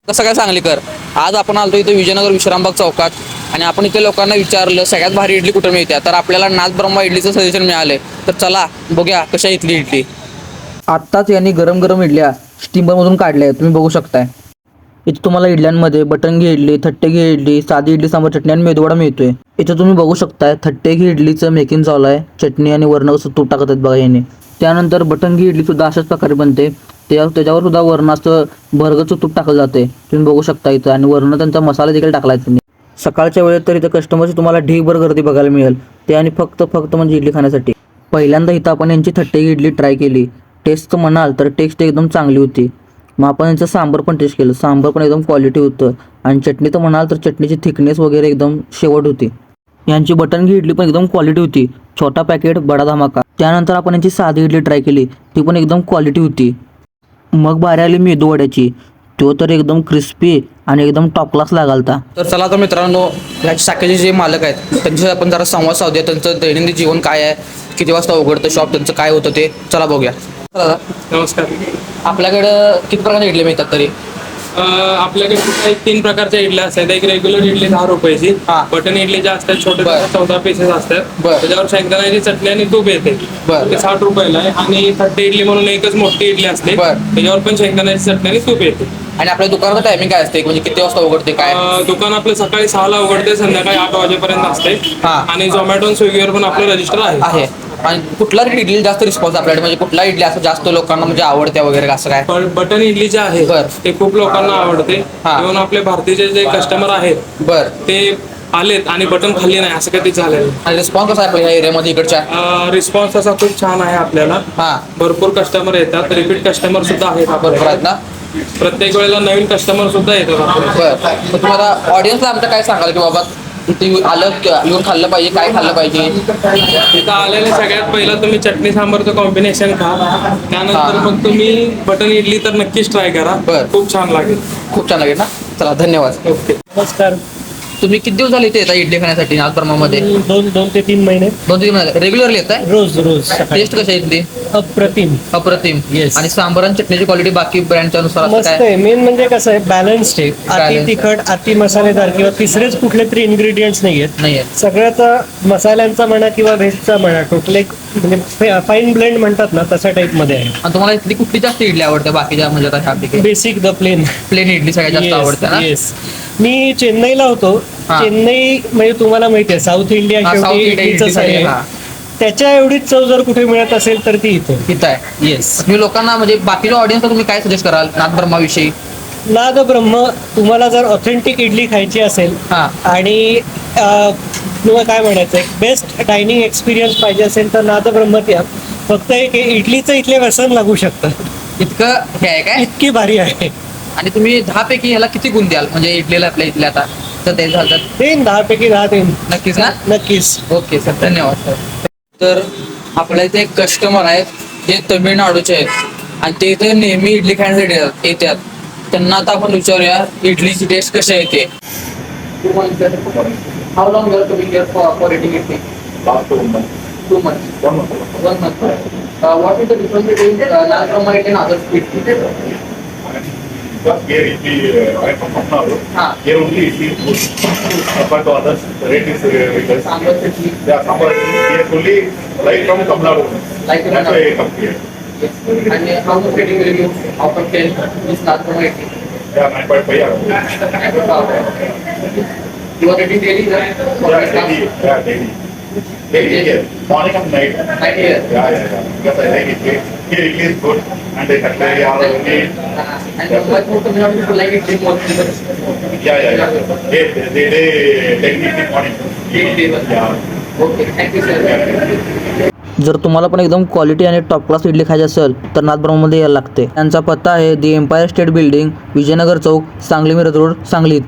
कसं काय सांगलीकर. आज आपण आलो इथे विजयनगर विश्रामबाग चौकात आणि आपण इथे लोकांना विचारलं सगळ्यात भारी इडली कुठं मिळते, तर आपल्याला नाथ ब्रह्मा इडलीचं सजेशन मिळाले. तर चला बघूया कशा इथली इडली. आत्ताच यांनी गरम गरम इडल्या स्टीमरमधून काढल्या, तुम्ही बघू शकताय. इथे तुम्हाला इडल्यांमध्ये बटन घी इडली, थट्टे घी इडली, साधी इडली सांबार चटणी आणि मेदूवडा मिळतोय. इथे तुम्ही बघू शकताय थट्टे घी इडलीचं मेकिंग चालू आहे. चटणी आणि वरण कसं तूप टाकत आहेत बघा याने. त्यानंतर बटन घी इडली सुद्धा अशाच प्रकारे बनते. त्याच्यावर सुद्धा वरण असं भरगचं तूप टाकलं जाते, तुम्ही बघू शकता इथं. आणि वरण त्यांचा मसाला देखील टाकला आहे त्यांनी. सकाळच्या वेळेत तर इथं कस्टमरची तुम्हाला ढीगभर गर्दी बघायला मिळेल. ते आणि फक्त म्हणजे इडली खाण्यासाठी. पहिल्यांदा इथं आपण यांची थट्टे घी इडली ट्राय केली. टेस्ट म्हणाल तर टेस्ट एकदम चांगली होती. मग आपण यांचं सांबर पण टेस्ट केलं. सांबर पण एकदम क्वालिटी होतं. आणि चटणी तर म्हणाल तर चटणीची थिकनेस वगैरे एकदम शेवट होती. यांची बटन घी इडली पण एकदम क्वालिटी होती. छोटा पॅकेट बडा धमाका. त्यानंतर आपण यांची साधी इडली ट्राय केली, ती पण एकदम क्वालिटी होती. मग बारी आली मेदू वड्याची. तो तर एकदम क्रिस्पी आणि एकदम टॉप क्लास लागालता. तर चला तर मित्रांनो, या शाखेचे जे मालक आहेत त्यांच्याशी आपण जरा संवाद साधूया. त्यांचं दैनंदिन जीवन काय आहे, किती वाजता उघडतं शॉप, त्यांचं काय होतं ते चला बघूया. दादा नमस्कार. आपल्याकडं किती प्रकारचे इडले मिळतात तरी? आपल्याकडे 3 प्रकारच्या इडल्या असतात. एक रेग्युलर इडली 10 रुपयाची, हा. बटन इडली ज्या असतात छोटे बरं. 14 पीसेस असतात. बरं. त्याच्यावर शेंगदाण्याची चटणी आणि तूप येते. बरं. ते 60 रुपयाला आहे. आणि थट्टे इडली म्हणून एकच मोठी इडली असते, बरं. त्याच्यावर पण शेंगदाण्याची चटणी आणि तूप येते. आणि आपल्या दुकानाचं टायमिंग काय असते, म्हणजे किती वाजता उघडते काय? दुकान आपलं सकाळी 6ला उघडते, संध्याकाळी 8 वाजेपर्यंत असते. हा. आणि झोमॅटो आणि स्विगीवर पण आपलं रजिस्टर आहे. आणि कुठला इडली जास्त रिस्पॉन्स आपल्याकडे, म्हणजे कुठला इडली असं जास्त लोकांना म्हणजे आवडते वगैरे असं काय? बटन इडली जे आहे बरं. ते खूप लोकांना आवडते. हा. म्हणून आपले भारतीय जे कस्टमर आहेत बरं. ते आलेत आणि बटन खाल्ली नाही असं कधी झालेलं. आणि रिस्पॉन्स कसा आहे आपल्या ह्या एरियामध्ये इकडच्या? रिस्पॉन्स असा खूप छान आहे आपल्याला. हा. भरपूर कस्टमर येतात, रिपीट कस्टमर सुद्धा आहेत बरोबर आहेत ना? प्रत्येक वेळेला नवीन कस्टमर सुद्धा येतात आपल्याला. बरं. मग तुम्हाला ऑडियन्सला आमच्या काय सांगाल की बाबा ते आलं येऊन खाल्लं पाहिजे, काय खाल्लं पाहिजे? इथं आलेले सगळ्यात पहिलं तुम्ही चटणी सांबारचं कॉम्बिनेशन खा. त्यानंतर मग तुम्ही बटन इडली तर नक्कीच ट्राय करा. बरं. खूप छान लागेल. खूप छान लागेल ना. चला धन्यवाद. ओके. नमस्कार. तुम्ही किती दिवस झाले इथे येता इडली खाण्यासाठी नाथ ब्रह्मामध्ये? 2 ते 3 महिने. 2-3 महिने रेग्युलरली येत आहे? रोज सकाळी. टेस्ट कशी आहे इथली? अप्रतिम. अप्रतिम. Yes. आणि सांबार आणि चटणीची क्वालिटी बाकी ब्रँडच्या अनुसार असं मस्त काय? आहे. मेन म्हणजे कसं आहे, बॅलन्स्ड आहे. अति Balanced. तिखट, अति मसालेदार किंवा तिसरेच कुठले तरी इन्ग्रेडियंट्स नाही आहेत. नाही आहे. सगळ्याचा मसाल्यांचा म्हणा किंवा व्हेजचा म्हणा टोटल एक म्हणजे फाईन ब्लेंड म्हणतात ना तशा टाईप मध्ये आहे. आणि तुम्हाला इथली कुठली जास्त इडली आवडते बाकीच्या म्हणजे आता ह्यापैकी? Basic the plain. Plain idli सगळ्यात जास्त आवडते ना? येस. मी चेन्नईला होतो. हा. चेन्नई म्हणजे तुम्हाला माहिती आहे साऊथ इंडिया हा, साऊथ शेवटी इंडिया इडलीचंच इडलीसाठी, आहे. हा. त्याच्या एवढीच चव जर कुठे मिळत असेल तर ती इथे. इथं आहे. येस. तुम्ही लोकांना म्हणजे बाकीच्या ऑडियन्सला तुम्ही काय सजेस्ट कराल नाथ ब्रह्माविषयी? नाद ब्रह्म तुम्हाला जर ऑथेंटिक इडली खायची असेल हा. आणि किंवा काय म्हणायचं एक बेस्ट डायनिंग एक्सपिरियन्स पाहिजे असेल तर नाद ब्रह्मत या. फक्त एक इडलीचं इथले व्यसन लागू शकतं, इतकं हे आहे काय? इतकी भारी आहे. आणि तुम्ही 10 पैकी ह्याला किती गुण द्याल, म्हणजे इडलीला आपल्या इथल्या आता तर ते झालं तर? देईन 10 पैकी 10 देईन. नक्कीच ना? नक्कीच. ओके सर, धन्यवाद सर. तर आपल्या इथे एक कस्टमर आहेत जे तमिळनाडूचे आहेत आणि ते इथे नेहमी इडली खाण्यासाठी येतात. त्यांना आता आपण विचारूया इडलीची टेस्ट कशी येते. How long your coming here for eating idli? Last 2 months. 2 months. 1 month. 1 month. What is the difference between Nath Brahma and other street? Because here it is right from Tamil Nadu. Ah. Here only it is good. Compared to others, the rate is less. Sambar chutney. Yeah, sambar here only right from Tamil Nadu. Like Tamil That's Nadu. why I come here. Yes. And how much rating will you out of 10 is Nath Brahma idli? Yeah, 9.5. You are rating daily, sir? For Yeah, this class? daily. Yeah, daily. Daily here. Morning and night. Night here. Yeah. Because I like it. Here it is good. And they cut all only. And much more Tamil Nadu people like it more than the Yeah. They take it in morning. daily table. Yeah. Okay, thank you, sir. जर तुम्हाला पण एकदम quality आणि top class idli खायची असेल तर नाथ ब्रह्मामध्ये यायला लागते. त्यांचा पत्ता आहे दी एम्पायर स्टेट बिल्डिंग, विजयनगर चौक, सांगली मिरज रोड, सांगली इथं.